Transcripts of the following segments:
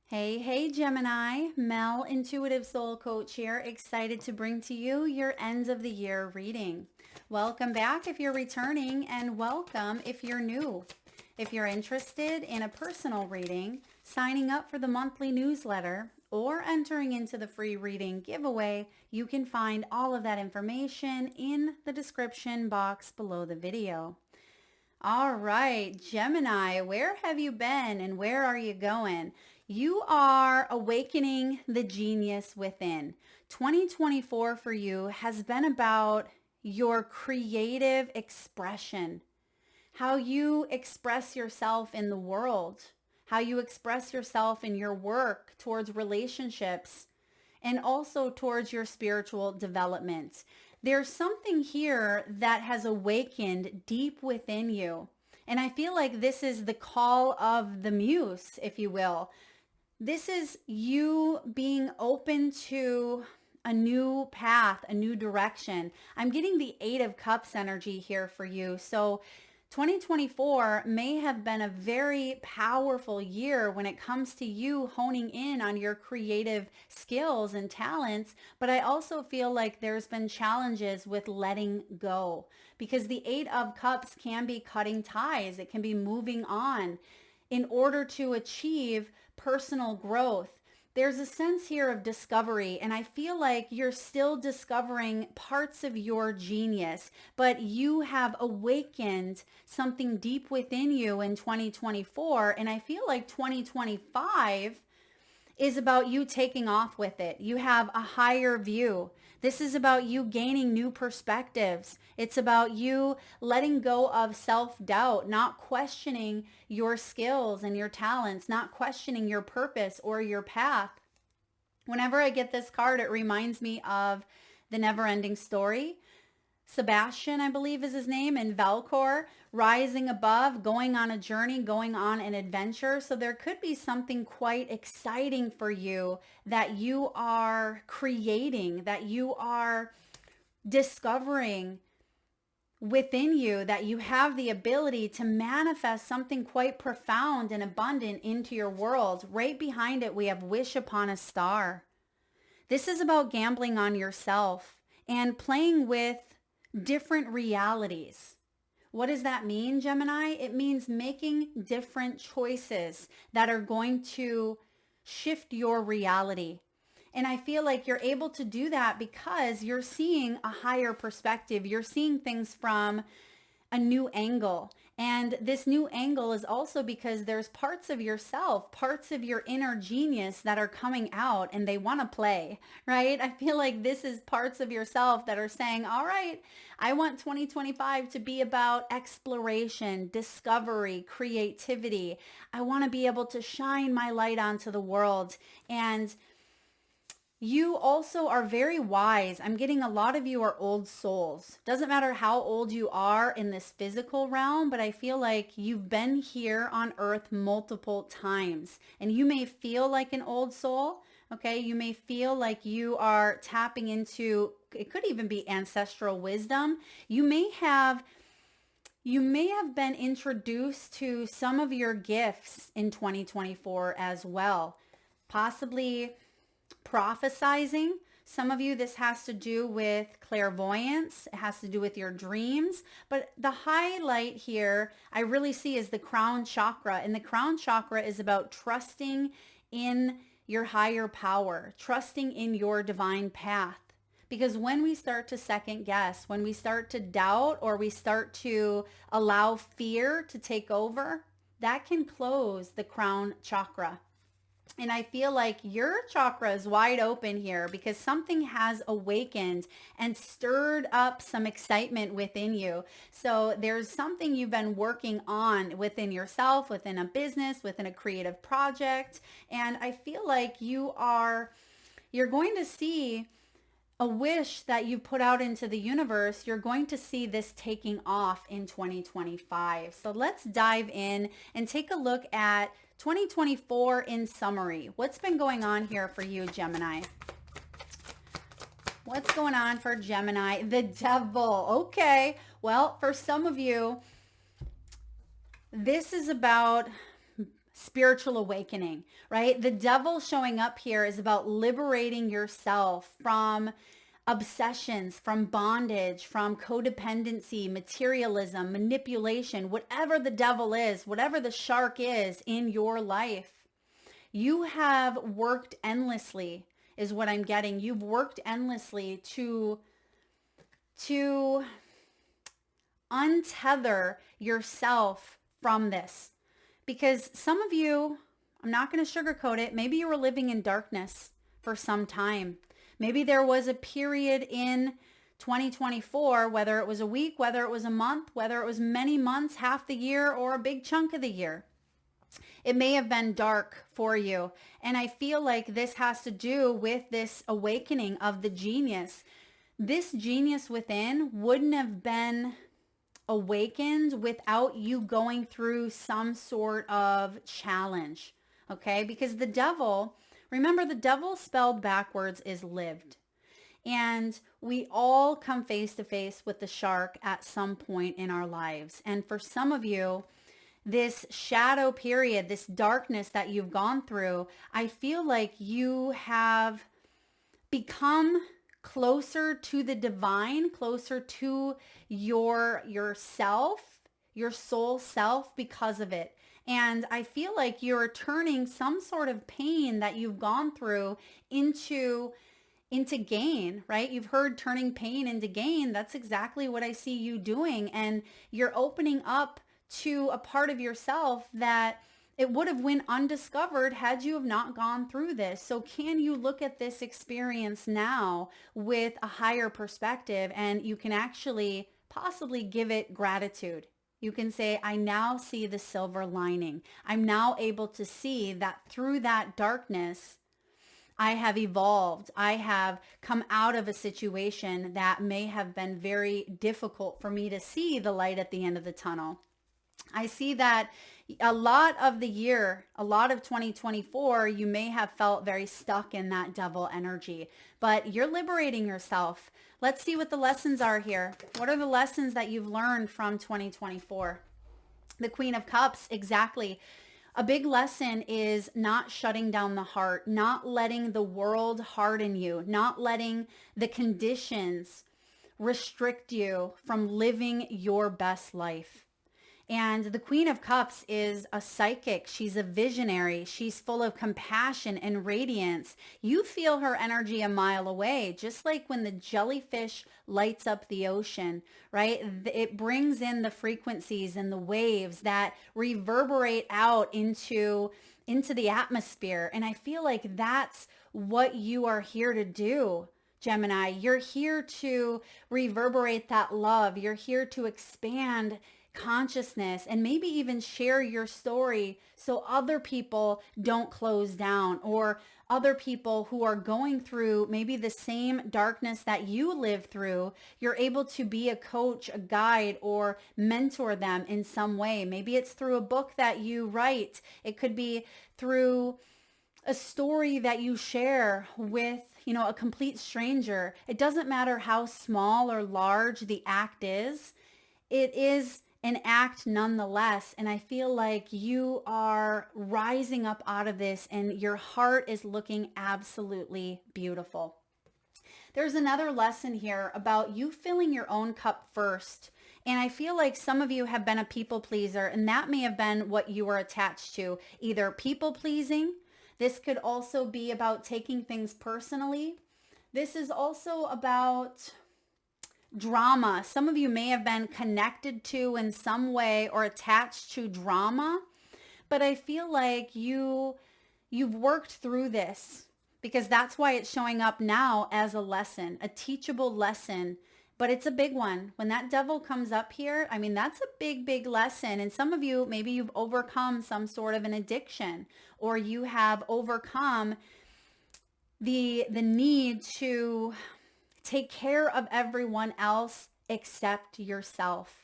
Hey, Gemini, Mel, Intuitive Soul Coach here, excited to bring to you your end of the year reading. Welcome back if you're returning, and welcome if you're new. If you're interested in a personal reading, signing up for the monthly newsletter, or entering into the free reading giveaway, you can find all of that information in the description box below the video. All right, Gemini, where have you been and where are you going? You are awakening the genius within. 2024 for you has been about your creative expression, how you express yourself in the world, how you express yourself in your work towards relationships, and also towards your spiritual development. There's something here that has awakened deep within you. And I feel like this is the call of the muse, if you will. This is you being open to a new path, a new direction. I'm getting the Eight of Cups energy here for you. So 2024 may have been a very powerful year when it comes to you honing in on your creative skills and talents, but I also feel like there's been challenges with letting go because the Eight of Cups can be cutting ties. It can be moving on in order to achieve personal growth. There's a sense here of discovery, and I feel like you're still discovering parts of your genius, but you have awakened something deep within you in 2024, and I feel like 2025 is about you taking off with it. You have a higher view. This is about you gaining new perspectives. It's about you letting go of self-doubt, not questioning your skills and your talents, not questioning your purpose or your path. Whenever I get this card, it reminds me of the never-ending story. Sebastian, I believe is his name, and Valcor, rising above, going on a journey, going on an adventure. So there could be something quite exciting for you that you are creating, that you are discovering within you, that you have the ability to manifest something quite profound and abundant into your world. Right behind it, we have Wish Upon a Star. This is about gambling on yourself and playing with different realities. What does that mean, Gemini? It means making different choices that are going to shift your reality. And I feel like you're able to do that because you're seeing a higher perspective. You're seeing things from a new angle. And this new angle is also because there's parts of yourself, parts of your inner genius that are coming out and they want to play, right? I feel like this is parts of yourself that are saying, all right, I want 2025 to be about exploration, discovery, creativity. I want to be able to shine my light onto the world. And you also are very wise. I'm getting a lot of you are old souls. Doesn't matter how old you are in this physical realm, but I feel like you've been here on earth multiple times and you may feel like an old soul. Okay. You may feel like you are tapping into, it could even be ancestral wisdom. You may have been introduced to some of your gifts in 2024 as well. Possibly prophesizing. Some of you, this has to do with clairvoyance. It has to do with your dreams. But the highlight here I really see is the crown chakra. And the crown chakra is about trusting in your higher power, trusting in your divine path. Because when we start to second guess, when we start to doubt or we start to allow fear to take over, that can close the crown chakra. And I feel like your chakra is wide open here because something has awakened and stirred up some excitement within you. So there's something you've been working on within yourself, within a business, within a creative project. And I feel like you're going to see a wish that you put out into the universe. You're going to see this taking off in 2025. So let's dive in and take a look at 2024 in summary. What's been going on here for you, Gemini? What's going on for Gemini? The devil. Okay. Well, for some of you, this is about spiritual awakening, right? The devil showing up here is about liberating yourself from obsessions, from bondage, from codependency, materialism, manipulation, whatever the devil is, whatever the shark is in your life. You have worked endlessly, is what I'm getting. You've worked endlessly to untether yourself from this. Because some of you, I'm not going to sugarcoat it, maybe you were living in darkness for some time. Maybe there was a period in 2024, whether it was a week, whether it was a month, whether it was many months, half the year, or a big chunk of the year. It may have been dark for you. And I feel like this has to do with this awakening of the genius. This genius within wouldn't have been awakened without you going through some sort of challenge. Okay? Because the devil, remember, the devil spelled backwards is lived. And we all come face to face with the shark at some point in our lives. And for some of you, this shadow period, this darkness that you've gone through, I feel like you have become closer to the divine, closer to yourself, your soul self because of it. And I feel like you're turning some sort of pain that you've gone through into gain, right? You've heard turning pain into gain. That's exactly what I see you doing. And you're opening up to a part of yourself that it would have went undiscovered had you have not gone through this. So can you look at this experience now with a higher perspective, and you can actually possibly give it gratitude? You can say, I now see the silver lining. I'm now able to see that through that darkness, I have evolved. I have come out of a situation that may have been very difficult for me to see the light at the end of the tunnel. I see that a lot of the year, a lot of 2024, you may have felt very stuck in that devil energy, but you're liberating yourself. Let's see what the lessons are here. What are the lessons that you've learned from 2024? The Queen of Cups, exactly. A big lesson is not shutting down the heart, not letting the world harden you, not letting the conditions restrict you from living your best life. And the Queen of Cups is a psychic. She's a visionary. She's full of compassion and radiance. You feel her energy a mile away, just like when the jellyfish lights up the ocean, right? It brings in the frequencies and the waves that reverberate out into the atmosphere. And I feel like that's what you are here to do. Gemini, you're here to reverberate that love. You're here to expand consciousness and maybe even share your story so other people don't close down, or other people who are going through maybe the same darkness that you live through. You're able to be a coach, a guide, or mentor them in some way. Maybe it's through a book that you write. It could be through a story that you share with, a complete stranger. It doesn't matter how small or large the act is. It is an act nonetheless. And I feel like you are rising up out of this and your heart is looking absolutely beautiful. There's another lesson here about you filling your own cup first. And I feel like some of you have been a people pleaser, and that may have been what you were attached to, either people pleasing. This could also be about taking things personally. This is also about drama. Some of you may have been connected to in some way or attached to drama, but I feel like you've worked through this, because that's why it's showing up now as a lesson, a teachable lesson, but it's a big one. When that devil comes up here, that's a big, big lesson. And some of you, maybe you've overcome some sort of an addiction, or you have overcome the need to take care of everyone else except yourself.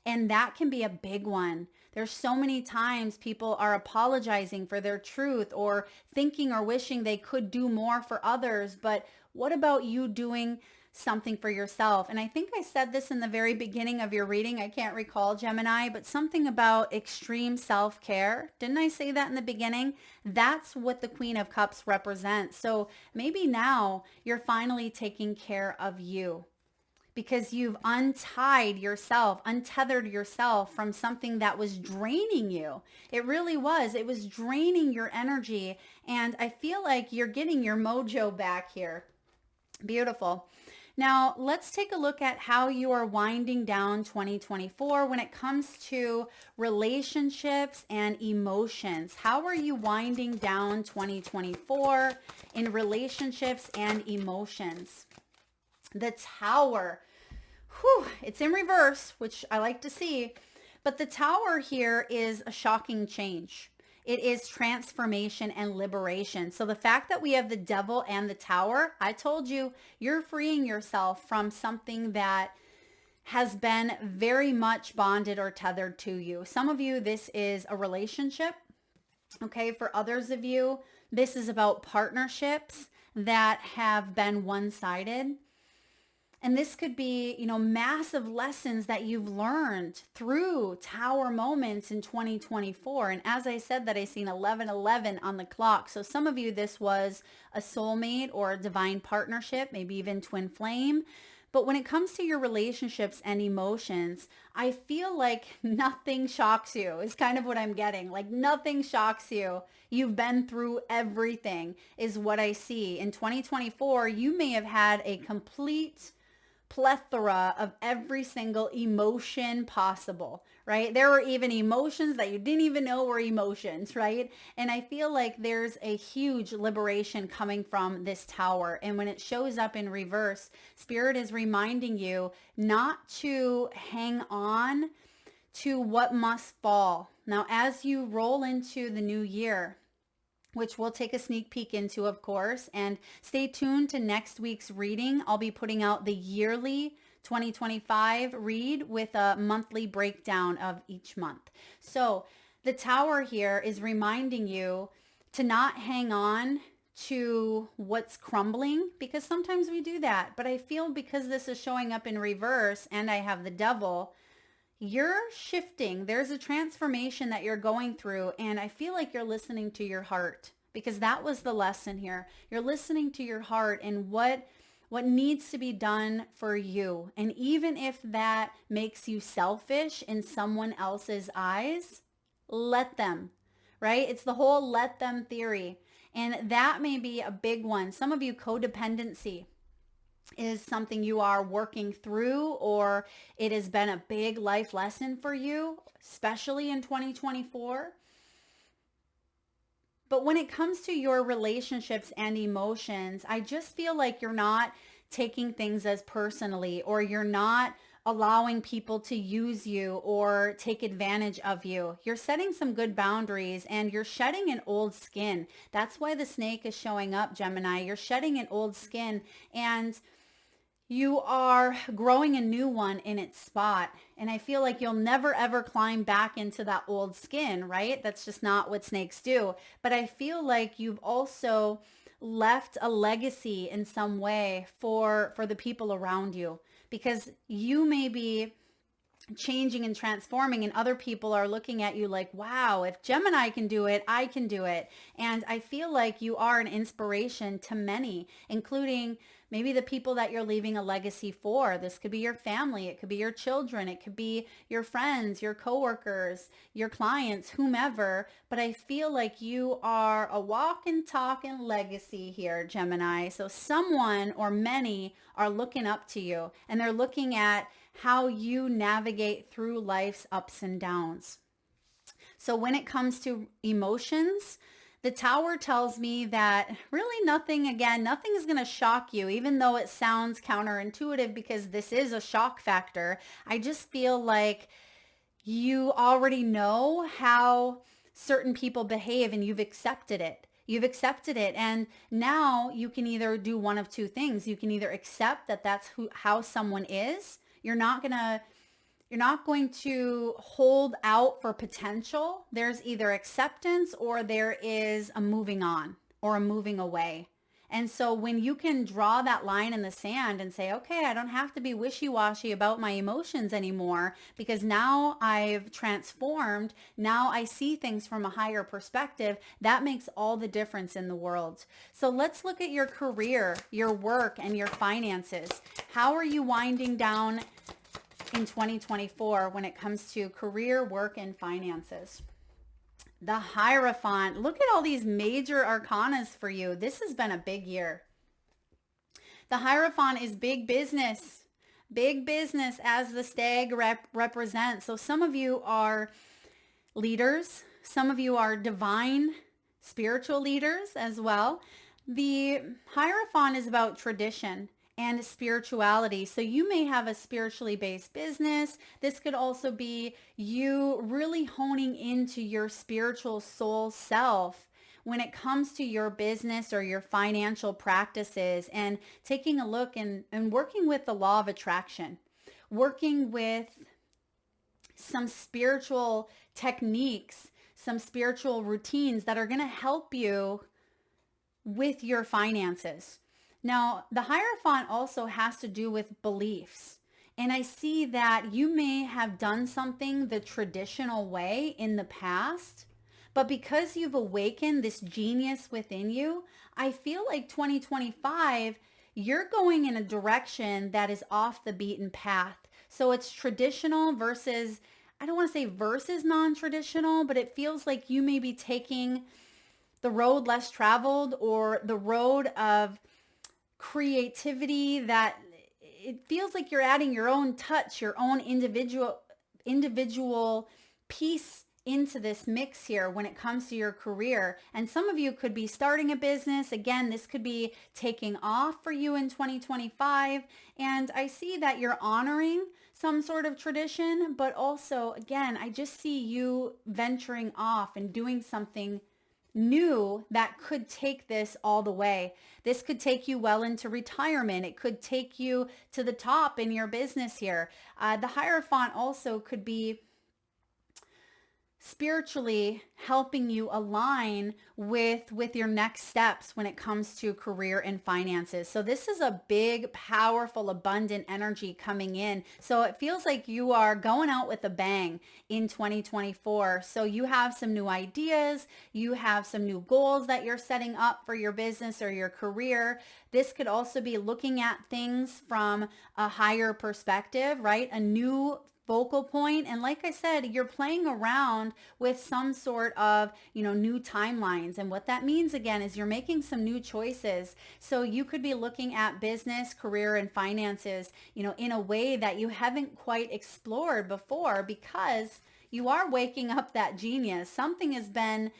And that can be a big one. There's so many times people are apologizing for their truth, or thinking or wishing they could do more for others. But what about you doing something for yourself. And I think I said this in the very beginning of your reading. I can't recall, Gemini, but something about extreme self-care. Didn't I say that in the beginning? That's what the Queen of Cups represents. So maybe now you're finally taking care of you, because you've untied yourself, untethered yourself from something that was draining you. It really was. It was draining your energy. And I feel like you're getting your mojo back here. Beautiful. Now, let's take a look at how you are winding down 2024 when it comes to relationships and emotions. How are you winding down 2024 in relationships and emotions? The Tower. Whew, it's in reverse, which I like to see. But the Tower here is a shocking change. It is transformation and liberation. So the fact that we have the Devil and the Tower, I told you, you're freeing yourself from something that has been very much bonded or tethered to you. Some of you, this is a relationship. Okay, for others of you, this is about partnerships that have been one-sided. And this could be, massive lessons that you've learned through Tower moments in 2024. And as I said that, I seen 11:11 on the clock. So some of you, this was a soulmate or a divine partnership, maybe even twin flame. But when it comes to your relationships and emotions, I feel like nothing shocks you is kind of what I'm getting. Like nothing shocks you. You've been through everything is what I see. In 2024, you may have had a complete plethora of every single emotion possible, right? There were even emotions that you didn't even know were emotions, right? And I feel like there's a huge liberation coming from this Tower. And when it shows up in reverse, Spirit is reminding you not to hang on to what must fall. Now, as you roll into the new year, which we'll take a sneak peek into, of course, and stay tuned to next week's reading. I'll be putting out the yearly 2025 read with a monthly breakdown of each month. So the Tower here is reminding you to not hang on to what's crumbling, because sometimes we do that. But I feel because this is showing up in reverse and I have the Devil, you're shifting. There's a transformation that you're going through. And I feel like you're listening to your heart, because that was the lesson here. You're listening to your heart and what needs to be done for you. And even if that makes you selfish in someone else's eyes, let them, right? It's the whole let them theory. And that may be a big one. Some of you, codependency is something you are working through, or it has been a big life lesson for you, especially in 2024. But when it comes to your relationships and emotions, I just feel like you're not taking things as personally, or you're not allowing people to use you or take advantage of you. You're setting some good boundaries and you're shedding an old skin. That's why the snake is showing up, Gemini. You're shedding an old skin and you are growing a new one in its spot. And I feel like you'll never ever climb back into that old skin, right? That's just not what snakes do. But I feel like you've also left a legacy in some way for the people around you, because you may be changing and transforming and other people are looking at you like, wow, if Gemini can do it, I can do it. And I feel like you are an inspiration to many, including maybe the people that you're leaving a legacy for. This could be your family. It could be your children. It could be your friends, your coworkers, your clients, whomever. But I feel like you are a walking, talking legacy here, Gemini. So someone or many are looking up to you, and they're looking at how you navigate through life's ups and downs. So when it comes to emotions, the Tower tells me that really nothing is going to shock you, even though it sounds counterintuitive because this is a shock factor. I just feel like you already know how certain people behave and you've accepted it. You've accepted it. And now you can either do one of two things. You can either accept that that's how someone is. You're not going to hold out for potential. There's either acceptance or there is a moving on or a moving away. And so when you can draw that line in the sand and say, okay, I don't have to be wishy-washy about my emotions anymore because now I've transformed. Now I see things from a higher perspective. That makes all the difference in the world. So let's look at your career, your work, and your finances. How are you winding down in 2024 when it comes to career, work, and finances? The Hierophant. Look at all these major arcanas for you. This has been a big year. The Hierophant is big business. Big business as the stag represents. So some of you are leaders. Some of you are divine spiritual leaders as well. The Hierophant is about tradition and spirituality. So you may have a spiritually based business. This could also be you really honing into your spiritual soul self when it comes to your business or your financial practices, and taking a look and working with the law of attraction, working with some spiritual techniques, some spiritual routines that are going to help you with your finances. Now, the Hierophant also has to do with beliefs. And I see that you may have done something the traditional way in the past, but because you've awakened this genius within you, I feel like 2025, you're going in a direction that is off the beaten path. So it's traditional versus, I don't want to say versus non-traditional, but it feels like you may be taking the road less traveled, or the road of creativity that it feels like you're adding your own touch, your own individual piece into this mix here when it comes to your career. And some of you could be starting a business. Again, this could be taking off for you in 2025. And I see that you're honoring some sort of tradition, but also, again, I just see you venturing off and doing something new that could take this all the way. This could take you well into retirement. It could take you to the top in your business here. The Hierophant also could be spiritually helping you align with your next steps when it comes to career and finances. So this is a big, powerful, abundant energy coming in. So it feels like you are going out with a bang in 2024. So you have some new ideas, you have some new goals that you're setting up for your business or your career. This could also be looking at things from a higher perspective, right? A new focal point. And like I said, you're playing around with some sort of, new timelines. And what that means again is you're making some new choices. So you could be looking at business, career, and finances, in a way that you haven't quite explored before, because you are waking up that genius. Something has been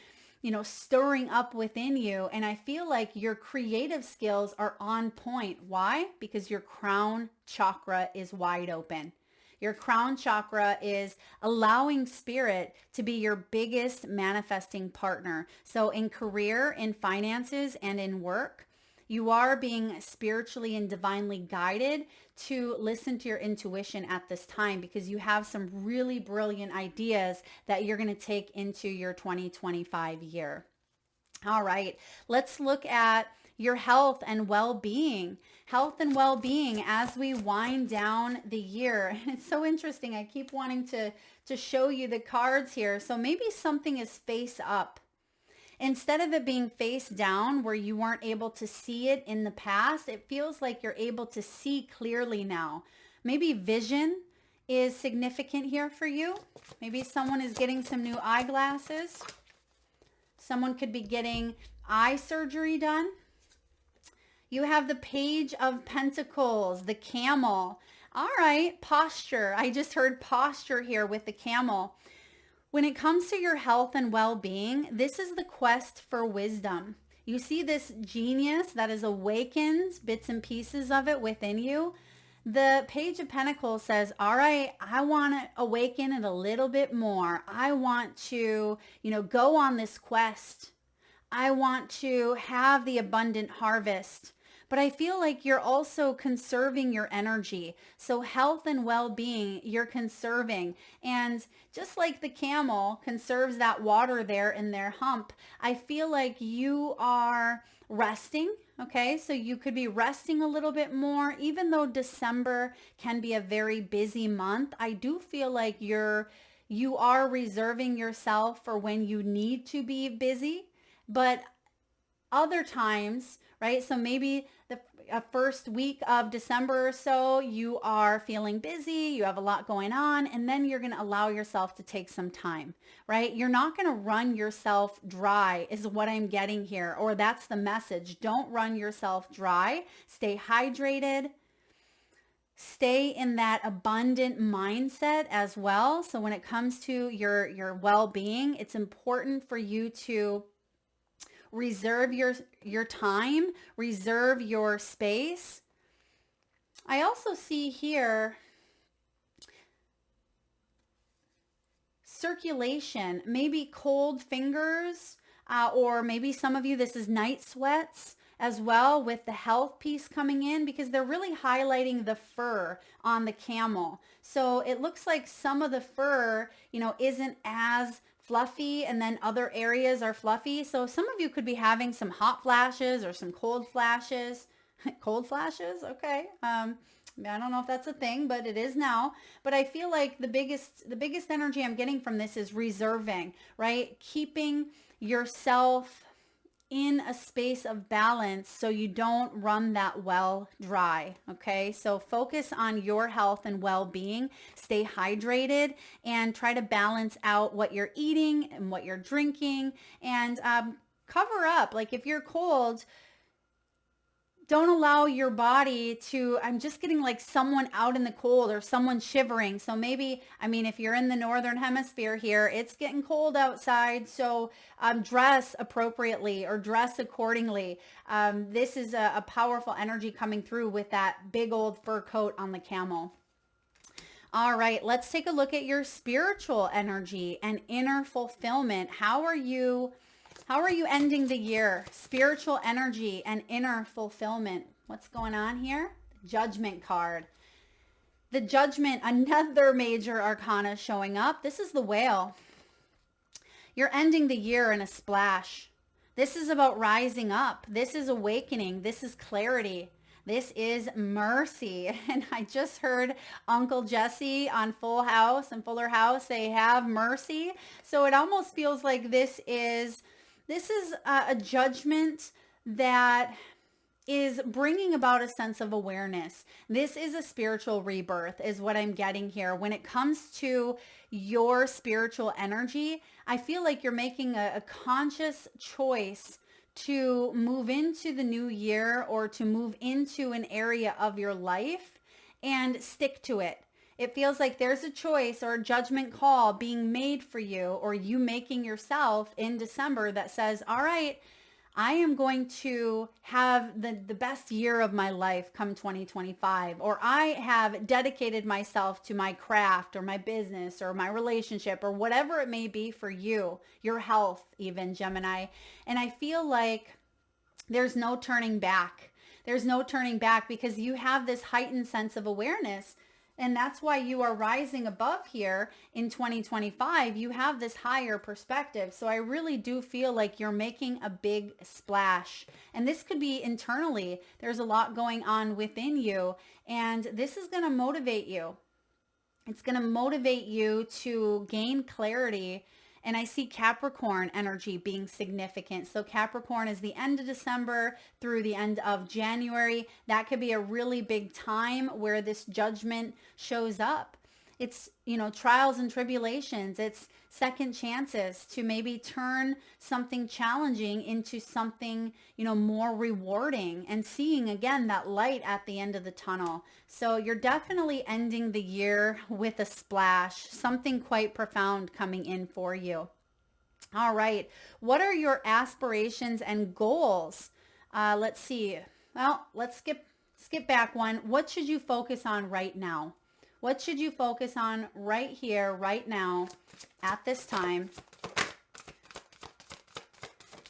stirring up within you. And I feel like your creative skills are on point. Why? Because your crown chakra is wide open. Your crown chakra is allowing spirit to be your biggest manifesting partner. So in career, in finances, and in work, you are being spiritually and divinely guided to listen to your intuition at this time, because you have some really brilliant ideas that you're going to take into your 2025 year. All right, let's look at your health and well-being. Health and well-being as we wind down the year. And it's so interesting. I keep wanting to show you the cards here. So maybe something is face up. Instead of it being face down where you weren't able to see it in the past, it feels like you're able to see clearly now. Maybe vision is significant here for you. Maybe someone is getting some new eyeglasses. Someone could be getting eye surgery done. You have the Page of Pentacles, the Camel. All right, posture. I just heard posture here with the camel. When it comes to your health and well-being, this is the quest for wisdom. You see this genius that is awakened, bits and pieces of it within you. The Page of Pentacles says, all right, I want to awaken it a little bit more. I want to, go on this quest. I want to have the abundant harvest. but I feel like you're also conserving your energy. So health and well-being, you're conserving. And just like the camel conserves that water there in their hump, I feel like you are resting. Okay, so you could be resting a little bit more, even though December can be a very busy month. I do feel like you are reserving yourself for when you need to be busy, but other times, right? So maybe the first week of December or so, you are feeling busy, you have a lot going on, and then you're going to allow yourself to take some time, right? You're not going to run yourself dry is what I'm getting here, or that's the message. Don't run yourself dry. Stay hydrated. Stay in that abundant mindset as well. So when it comes to your well-being, it's important for you to reserve your time, reserve your space. I also see here circulation, maybe cold fingers, or maybe some of you, this is night sweats as well, with the health piece coming in, because they're really highlighting the fur on the camel. So it looks like some of the fur, isn't as fluffy, and then other areas are fluffy. So some of you could be having some hot flashes or some cold flashes. Cold flashes, okay. I don't know if that's a thing, but it is now. But I feel like the biggest energy I'm getting from this is reserving, right? Keeping yourself in a space of balance so you don't run that well dry. Okay, so focus on your health and well-being. Stay hydrated and try to balance out what you're eating and what you're drinking, and cover up. Like if you're cold, don't allow your body to, I'm just getting like someone out in the cold or someone shivering. So maybe, if you're in the northern hemisphere here, it's getting cold outside. So dress appropriately or dress accordingly. This is a powerful energy coming through with that big old fur coat on the camel. All right, let's take a look at your spiritual energy and inner fulfillment. How are you ending the year? Spiritual energy and inner fulfillment. What's going on here? Judgment card. The Judgment, another major arcana showing up. This is the Whale. You're ending the year in a splash. This is about rising up. This is awakening. This is clarity. This is mercy. And I just heard Uncle Jesse on Full House and Fuller House say, have mercy. So it almost feels like this is a judgment that is bringing about a sense of awareness. This is a spiritual rebirth is what I'm getting here. When it comes to your spiritual energy, I feel like you're making a conscious choice to move into the new year or to move into an area of your life and stick to it. It feels like there's a choice or a judgment call being made for you, or you making yourself in December that says, all right, I am going to have the best year of my life come 2025, or I have dedicated myself to my craft or my business or my relationship or whatever it may be for you, your health even, Gemini. And I feel like there's no turning back. There's no turning back because you have this heightened sense of awareness. And that's why you are rising above here in 2025. You have this higher perspective. So I really do feel like you're making a big splash. And this could be internally. There's a lot going on within you. And this is going to motivate you. It's going to motivate you to gain clarity. And I see Capricorn energy being significant. So Capricorn is the end of December through the end of January. That could be a really big time where this judgment shows up. It's, trials and tribulations. It's second chances to maybe turn something challenging into something, more rewarding, and seeing again that light at the end of the tunnel. So you're definitely ending the year with a splash, something quite profound coming in for you. All right. What are your aspirations and goals? Let's see. Well, let's skip back one. What should you focus on right now? What should you focus on right here, right now, at this time?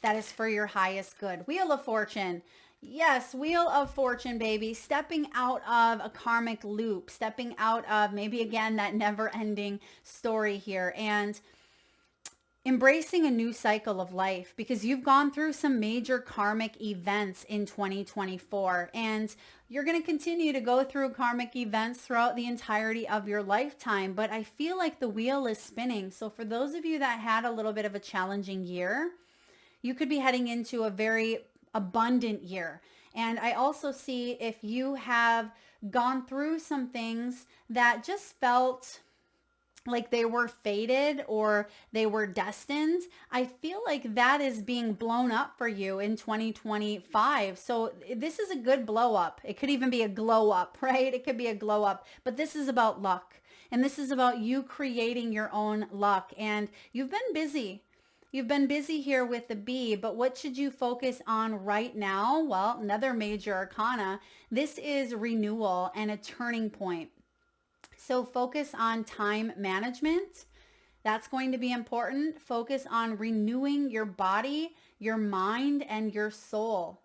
That is for your highest good. Wheel of Fortune. Yes, Wheel of Fortune, baby. Stepping out of a karmic loop, stepping out of maybe again that never ending story here, and embracing a new cycle of life because you've gone through some major karmic events in 2024 and you're going to continue to go through karmic events throughout the entirety of your lifetime. But I feel like the wheel is spinning. So for those of you that had a little bit of a challenging year, you could be heading into a very abundant year. And I also see if you have gone through some things that just felt like they were fated or they were destined, I feel like that is being blown up for you in 2025. So this is a good blow up. It could even be a glow up, right? It could be a glow up, but this is about luck. And this is about you creating your own luck. And you've been busy. You've been busy here with the B, but what should you focus on right now? Well, another major arcana. This is renewal and a turning point. So focus on time management. That's going to be important. Focus on renewing your body, your mind, and your soul.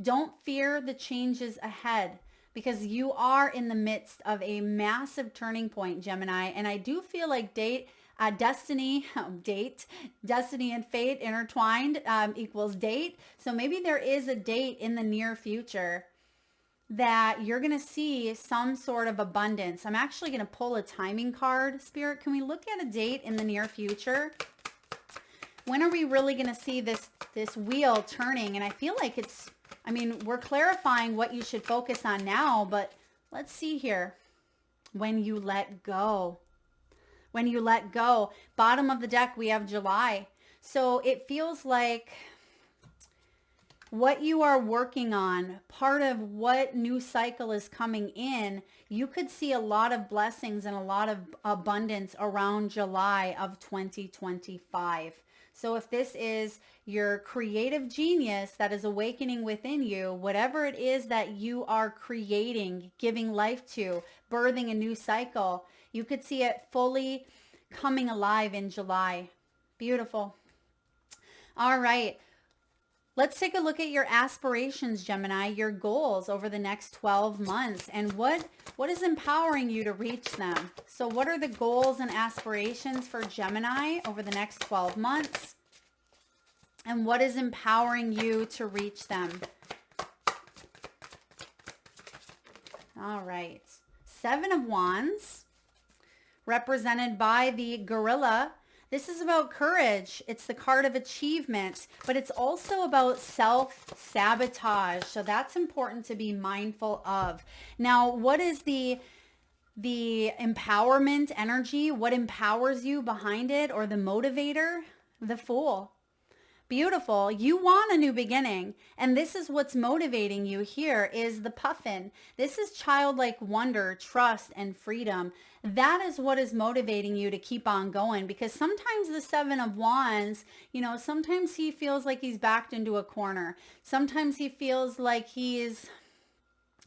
Don't fear the changes ahead because you are in the midst of a massive turning point, Gemini. And I do feel like destiny and fate intertwined equals date. So maybe there is a date in the near future that you're going to see some sort of abundance. I'm actually going to pull a timing card. Spirit, can we look at a date in the near future? When are we really going to see this wheel turning? And I feel like we're clarifying what you should focus on now, but let's see here. When you let go. When you let go. Bottom of the deck, we have July. So it feels like what you are working on, part of what new cycle is coming in, you could see a lot of blessings and a lot of abundance around July of 2025. So if this is your creative genius that is awakening within you, whatever it is that you are creating, giving life to, birthing a new cycle, you could see it fully coming alive in July. Beautiful. All right. Let's take a look at your aspirations, Gemini, your goals over the next 12 months and what is empowering you to reach them. So what are the goals and aspirations for Gemini over the next 12 months? And what is empowering you to reach them? All right. 7 of Wands, represented by the gorilla. This is about courage. It's the card of achievement, but it's also about self-sabotage. So that's important to be mindful of. Now, what is the empowerment energy? What empowers you behind it, or the motivator? The Fool. Beautiful. You want a new beginning. And this is what's motivating you here is the Puffin. This is childlike wonder, trust, and freedom. That is what is motivating you to keep on going, because sometimes the 7 of Wands, sometimes he feels like he's backed into a corner. Sometimes he feels like he is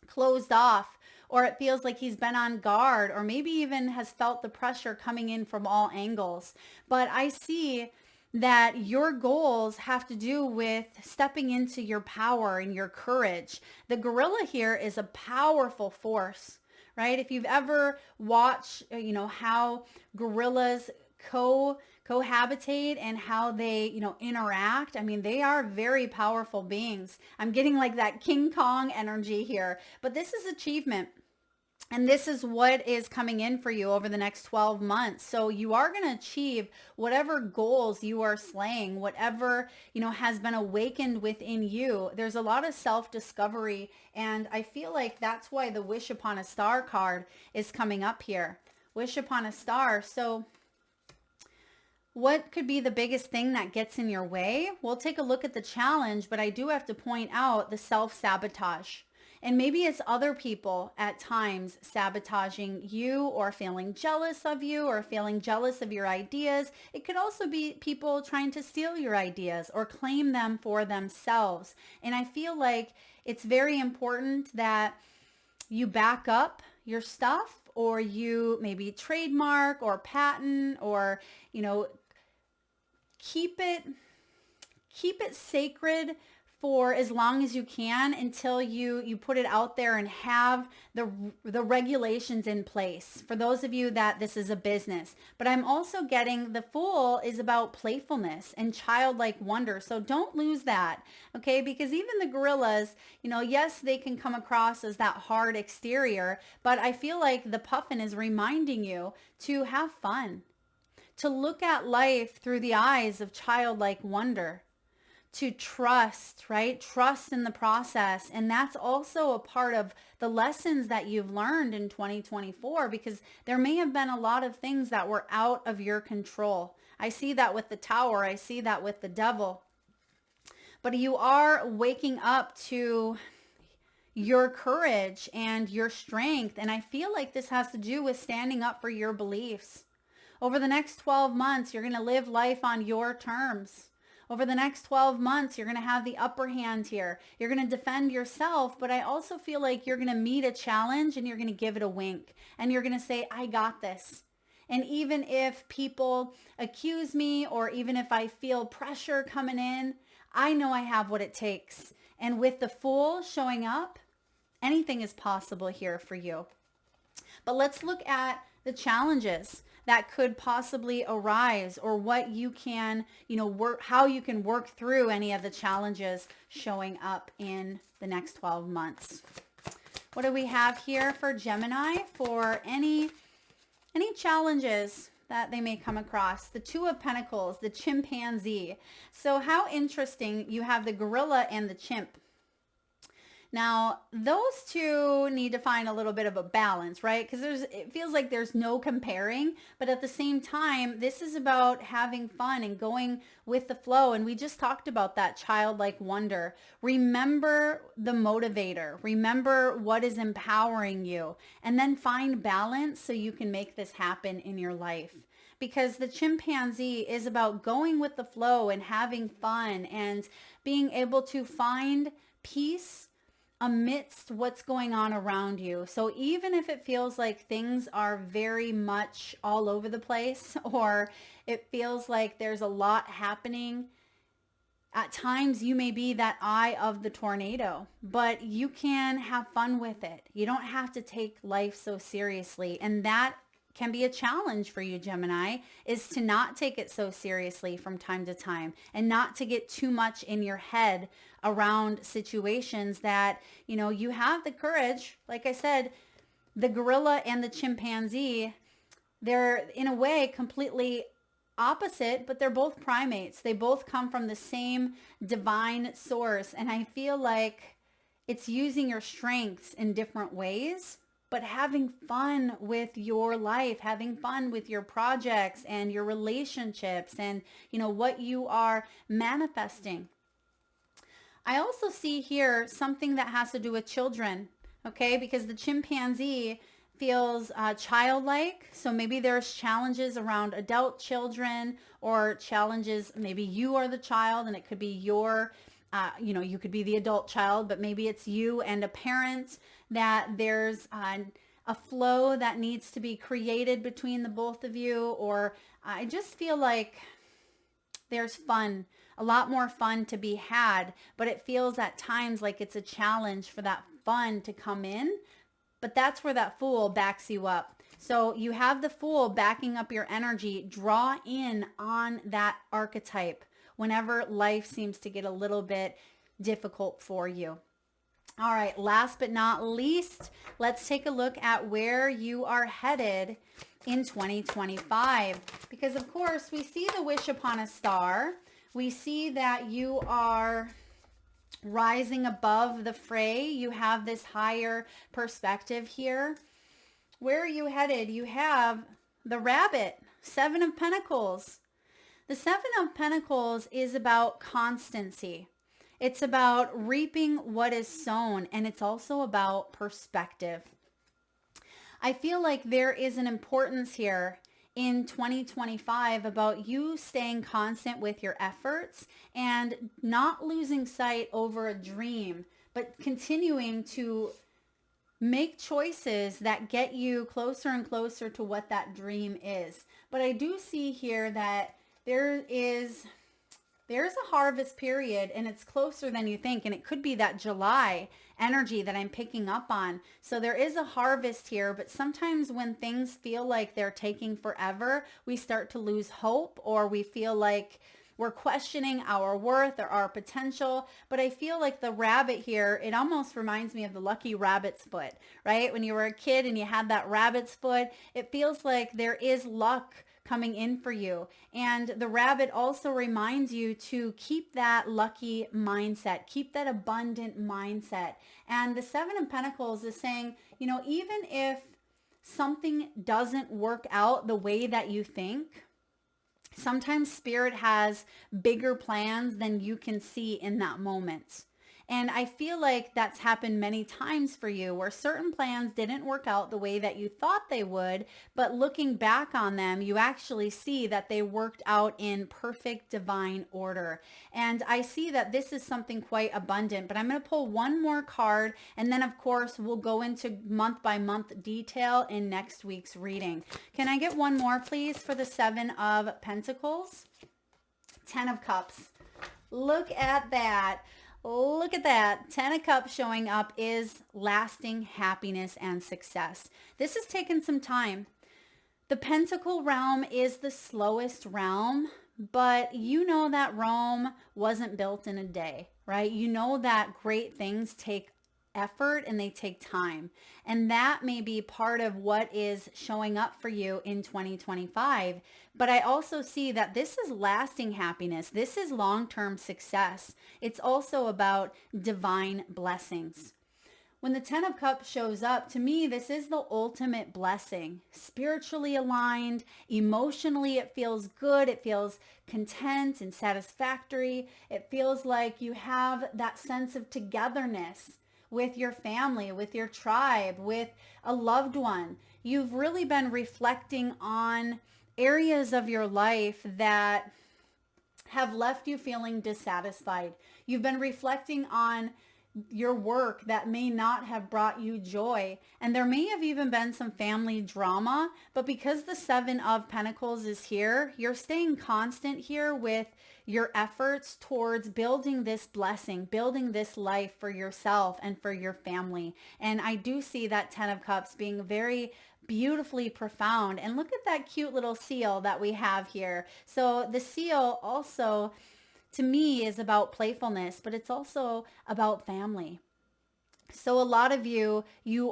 closed off, or it feels like he's been on guard, or maybe even has felt the pressure coming in from all angles. But I see that your goals have to do with stepping into your power and your courage. The gorilla here is a powerful force, right? If you've ever watched, how gorillas cohabitate and how they, interact, they are very powerful beings. I'm getting like that King Kong energy here, but this is achievement. And this is what is coming in for you over the next 12 months. So you are going to achieve whatever goals you are slaying, whatever, has been awakened within you. There's a lot of self-discovery. And I feel like that's why the Wish Upon a Star card is coming up here. Wish upon a star. So what could be the biggest thing that gets in your way? We'll take a look at the challenge, but I do have to point out the self-sabotage. And maybe it's other people at times sabotaging you, or feeling jealous of you, or feeling jealous of your ideas. It could also be people trying to steal your ideas or claim them for themselves. And I feel like it's very important that you back up your stuff, or you maybe trademark or patent, or, keep it sacred for as long as you can until you put it out there and have the regulations in place. For those of you that this is a business, but I'm also getting the Fool is about playfulness and childlike wonder. So don't lose that, okay? Because even the gorillas, yes, they can come across as that hard exterior, but I feel like the puffin is reminding you to have fun, to look at life through the eyes of childlike wonder, to trust, right? Trust in the process. And that's also a part of the lessons that you've learned in 2024, because there may have been a lot of things that were out of your control. I see that with the Tower. I see that with the Devil. But you are waking up to your courage and your strength. And I feel like this has to do with standing up for your beliefs. Over the next 12 months, you're going to live life on your terms. Over the next 12 months, you're going to have the upper hand here. You're going to defend yourself, but I also feel like you're going to meet a challenge and you're going to give it a wink. And you're going to say, I got this. And even if people accuse me, or even if I feel pressure coming in, I know I have what it takes. And with the Fool showing up, anything is possible here for you. But let's look at the challenges that could possibly arise, or what you can, how you can work through any of the challenges showing up in the next 12 months. What do we have here for Gemini for any challenges that they may come across? The Two of Pentacles, the chimpanzee. So how interesting, you have the gorilla and the chimp. Now, those two need to find a little bit of a balance, right? Because it feels like there's no comparing, but at the same time, this is about having fun and going with the flow. And we just talked about that childlike wonder. Remember the motivator. Remember what is empowering you, and then find balance so you can make this happen in your life. Because the chimpanzee is about going with the flow and having fun and being able to find peace amidst what's going on around you. So even if it feels like things are very much all over the place, or it feels like there's a lot happening, at times you may be that eye of the tornado, but you can have fun with it. You don't have to take life so seriously. And that can be a challenge for you, Gemini, is to not take it so seriously from time to time, and not to get too much in your head around situations that, you have the courage. Like I said, the gorilla and the chimpanzee, they're in a way completely opposite, but they're both primates. They both come from the same divine source. And I feel like it's using your strengths in different ways, but having fun with your life, having fun with your projects and your relationships and, what you are manifesting. I also see here something that has to do with children, okay? Because the chimpanzee feels childlike. So maybe there's challenges around adult children, or challenges, maybe you are the child and it could be your, you could be the adult child, but maybe it's you and a parent, that there's a flow that needs to be created between the both of you. Or I just feel like there's fun, a lot more fun to be had, but it feels at times like it's a challenge for that fun to come in. But that's where that Fool backs you up. So you have the Fool backing up your energy. Draw in on that archetype whenever life seems to get a little bit difficult for you. All right, last but not least, let's take a look at where you are headed in 2025. Because of course, we see the wish upon a star. We see that you are rising above the fray. You have this higher perspective here. Where are you headed? You have the Rabbit, Seven of Pentacles. The Seven of Pentacles is about constancy. It's about reaping what is sown, and it's also about perspective. I feel like there is an importance here in 2025 about you staying constant with your efforts and not losing sight over a dream, but continuing to make choices that get you closer and closer to what that dream is. But I do see here that there is There's a harvest period and it's closer than you think. And it could be that July energy that I'm picking up on. So there is a harvest here, but sometimes when things feel like they're taking forever, we start to lose hope, or we feel like we're questioning our worth or our potential. But I feel like the rabbit here, it almost reminds me of the lucky rabbit's foot, right? When you were a kid and you had that rabbit's foot, it feels like there is luck coming in for you. And the rabbit also reminds you to keep that lucky mindset, keep that abundant mindset. And the Seven of Pentacles is saying, even if something doesn't work out the way that you think, sometimes spirit has bigger plans than you can see in that moment. And I feel like that's happened many times for you, where certain plans didn't work out the way that you thought they would, but looking back on them, you actually see that they worked out in perfect divine order. And I see that this is something quite abundant, but I'm going to pull one more card, and then of course we'll go into month by month detail in next week's reading. Can I get one more, please, for the Seven of Pentacles? Ten of Cups. Look at that. Look at that. 10 of Cups showing up is lasting happiness and success. This has taken some time. The Pentacle realm is the slowest realm, but you know that Rome wasn't built in a day, right? You know that great things take effort and they take time. And that may be part of what is showing up for you in 2025. But I also see that this is lasting happiness. This is long-term success. It's also about divine blessings. When the 10 of Cups shows up, to me, this is the ultimate blessing. Spiritually aligned, emotionally, it feels good. It feels content and satisfactory. It feels like you have that sense of togetherness with your family, with your tribe, with a loved one. You've really been reflecting on areas of your life that have left you feeling dissatisfied. You've been reflecting on your work that may not have brought you joy. And there may have even been some family drama, but because the Seven of Pentacles is here, you're staying constant here with your efforts towards building this blessing, building this life for yourself and for your family. And I do see that 10 of Cups being very beautifully profound. And look at that cute little seal that we have here. So the seal also, to me, is about playfulness, but it's also about family. So a lot of you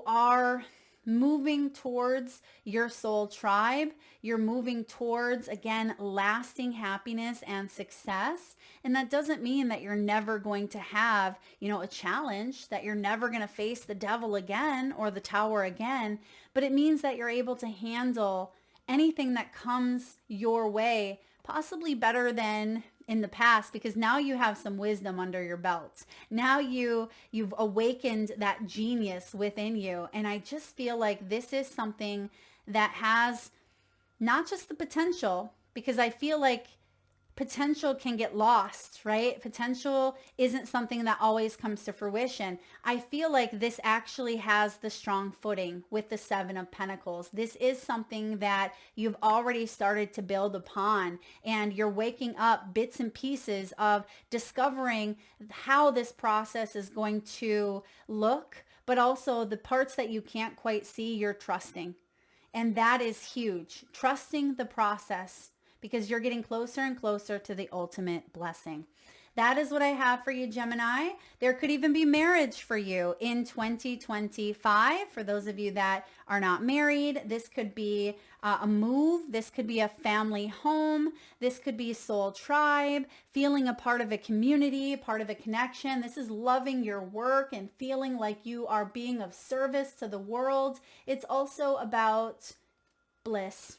are moving towards your soul tribe. You're moving towards, again, lasting happiness and success. And that doesn't mean that you're never going to have, a challenge, that you're never going to face the devil again or the tower again. But it means that you're able to handle anything that comes your way, possibly better than in the past, because now you have some wisdom under your belt. Now you've awakened that genius within you. And I just feel like this is something that has not just the potential, because I feel like potential can get lost, right? Potential isn't something that always comes to fruition. I feel like this actually has the strong footing with the Seven of Pentacles. This is something that you've already started to build upon, and you're waking up bits and pieces of discovering how this process is going to look, but also the parts that you can't quite see, you're trusting. And that is huge. Trusting the process, because you're getting closer and closer to the ultimate blessing. That is what I have for you, Gemini. There could even be marriage for you in 2025. For those of you that are not married, this could be a move. This could be a family home. This could be soul tribe, feeling a part of a community, part of a connection. This is loving your work and feeling like you are being of service to the world. It's also about bliss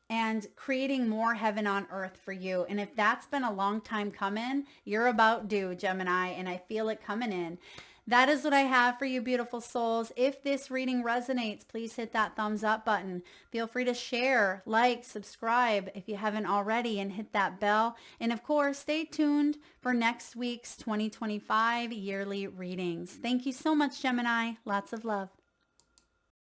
and creating more heaven on earth for you. And if that's been a long time coming, you're about due, Gemini, and I feel it coming in. That is what I have for you, beautiful souls. If this reading resonates, please hit that thumbs up button. Feel free to share, like, subscribe if you haven't already, and hit that bell. And of course, stay tuned for next week's 2025 yearly readings. Thank you so much, Gemini. Lots of love.